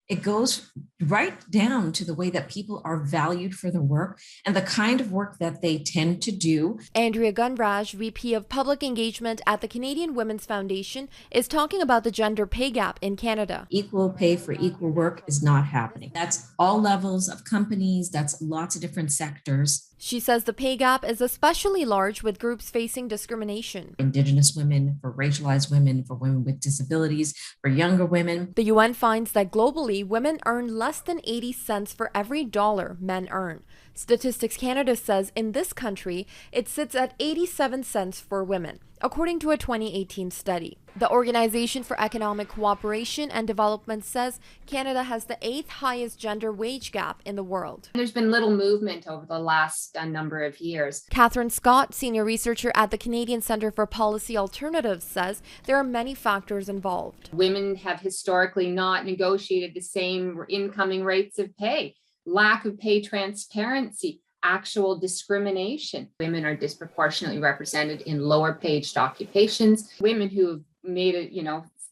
It goes right down to the way that people are valued for their work and the kind of work that they tend to do. Andrea Gunraj, VP of Public Engagement at the Canadian Women's Foundation, is talking about the gender pay gap in Canada. Equal pay for equal work is not happening. That's all levels of companies, that's lots of different sectors. She says the pay gap is especially large with groups facing discrimination. Indigenous women, for racialized women, for women with disabilities, for younger women. The UN finds that globally, women earn less than 80 cents for every dollar men earn. Statistics Canada says in this country, it sits at 87 cents for women, according to a 2018 study. The Organization for Economic Cooperation and Development says Canada has the 8th highest gender wage gap in the world. There's been little movement over the last number of years. Catherine Scott, senior researcher at the Canadian Centre for Policy Alternatives, says there are many factors involved. Women have historically not negotiated the same incoming rates of pay, lack of pay transparency, actual discrimination. Women are disproportionately represented in lower paid occupations. Women who have made it,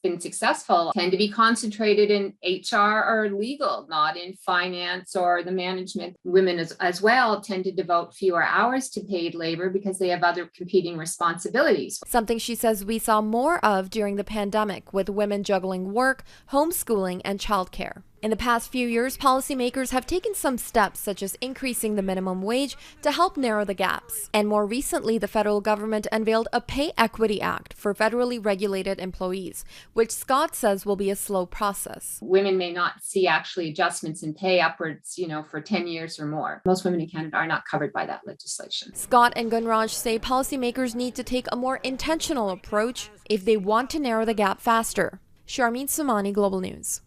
been successful tend to be concentrated in HR or legal, not in finance or the management. Women as well tend to devote fewer hours to paid labor because they have other competing responsibilities. Something she says we saw more of during the pandemic, with women juggling work, homeschooling, and childcare. In the past few years, policymakers have taken some steps, such as increasing the minimum wage to help narrow the gaps. And more recently, the federal government unveiled a Pay Equity Act for federally regulated employees, which Scott says will be a slow process. Women may not see actually adjustments in pay upwards, for 10 years or more. Most women in Canada are not covered by that legislation. Scott and Gunraj say policymakers need to take a more intentional approach if they want to narrow the gap faster. Sharmeen Somani, Global News.